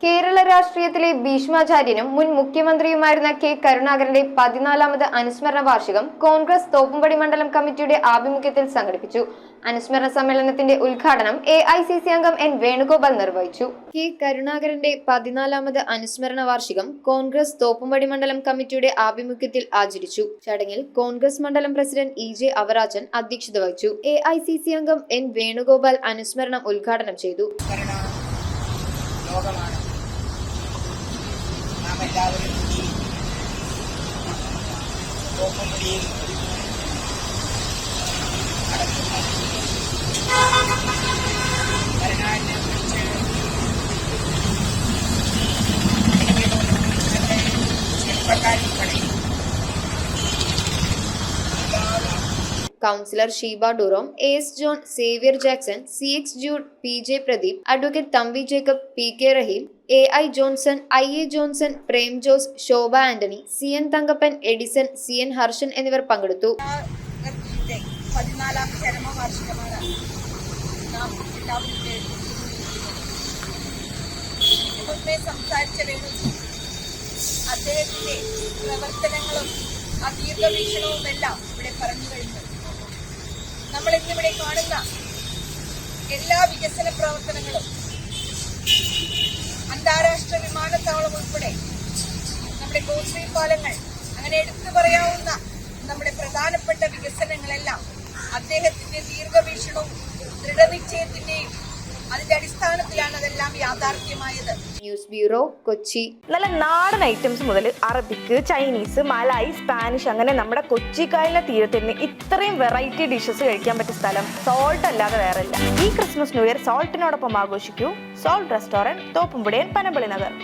കേരള രാഷ്ട്രീയത്തിലെ ഭീഷ്മാചാര്യനും മുൻ മുഖ്യമന്ത്രിയുമായിരുന്ന കെ കരുണാകരന്റെ 14ാമത് അനുസ്മരണ വാർഷികം കോൺഗ്രസ് തോപ്പുംപടി മണ്ഡലം കമ്മിറ്റിയുടെ ആഭിമുഖ്യത്തിൽ സംഘടിപ്പിച്ചു. അനുസ്മരണ സമ്മേളനത്തിന്റെ ഉദ്ഘാടനം AICC അംഗം N വേണുഗോപാൽ നിർവഹിച്ചു. കെ കരുണാകരന്റെ 14ാമത് അനുസ്മരണ വാർഷികം കോൺഗ്രസ് തോപ്പുംപടി മണ്ഡലം കമ്മിറ്റിയുടെ ആഭിമുഖ്യത്തിൽ ആചരിച്ചു. ചടങ്ങിൽ കോൺഗ്രസ് മണ്ഡലം പ്രസിഡന്റ് EJ അവറാച്ചൻ അധ്യക്ഷത വഹിച്ചു. AICC അംഗം N വേണുഗോപാൽ അനുസ്മരണം ഉദ്ഘാടനം ചെയ്തു. നാം എല്ലാവരും ഈ തോപ്പുംപടിയിൽ നടക്കുന്ന കരുണാകരനെ കുറിച്ച് ചെറുപ്പക്കാരിൽ പറയും. കൗൺസിലർ ഷീബ ഡുറോം, AS John, Xavier Jackson, CX Jude, PJ Pradeep, advocate Thampi Jacob, PK Rahim, AI Johnson, IA Johnson, Prem Jose, Shobha Antony, CN Thankappan, Edison, CN Harshan എന്നിവർ പങ്കെടുത്തു. 14ാം ചരമവാർഷികമാണ് നാം എല്ലാവരും മുമ്പേ സംസാരിച്ച വേണമെങ്കിൽ അദ്ദേഹത്തിന്റെ പ്രവർത്തനങ്ങളും ആ ദീർഘവീക്ഷണവും എല്ലാം ഇവിടെ പറഞ്ഞു കഴിഞ്ഞു. നമ്മൾ ഇന്നിവിടെ കാണുന്ന എല്ലാ വികസന പ്രവർത്തനങ്ങളും അന്താരാഷ്ട്ര വിമാനത്താവളം ഉൾപ്പെടെ നമ്മുടെ ഗോശ്രീ പാലങ്ങൾ, അങ്ങനെ എടുത്തു പറയാവുന്ന നമ്മുടെ പ്രധാനപ്പെട്ട വികസനങ്ങളെല്ലാം അദ്ദേഹത്തിന്റെ ദീർഘവീക്ഷണവും ദൃഢനിശ്ചയത്തിന്റെയും അതിന്റെ അടിസ്ഥാനത്തിലാണ് അതെല്ലാം യാഥാർത്ഥ്യമായത്. News bureau, Kochi. നല്ല നാടൻ ഐറ്റംസ് മുതൽ അറബിക്ക്, ചൈനീസ്, മലായി, സ്പാനിഷ്, അങ്ങനെ നമ്മുടെ കൊച്ചിക്കായലിന്റെ തീരത്ത് നിന്ന് ഇത്രയും വെറൈറ്റി ഡിഷസ് കഴിക്കാൻ പറ്റിയ സ്ഥലം സോൾട്ട് അല്ലാതെ വേറെ ഇല്ല. ഈ ക്രിസ്മസ് ന്യൂ ഇയർ സോൾട്ടിനോടൊപ്പം ആഘോഷിക്കൂ. Salt restaurant, Thoppumpady, Panampilly Nagar.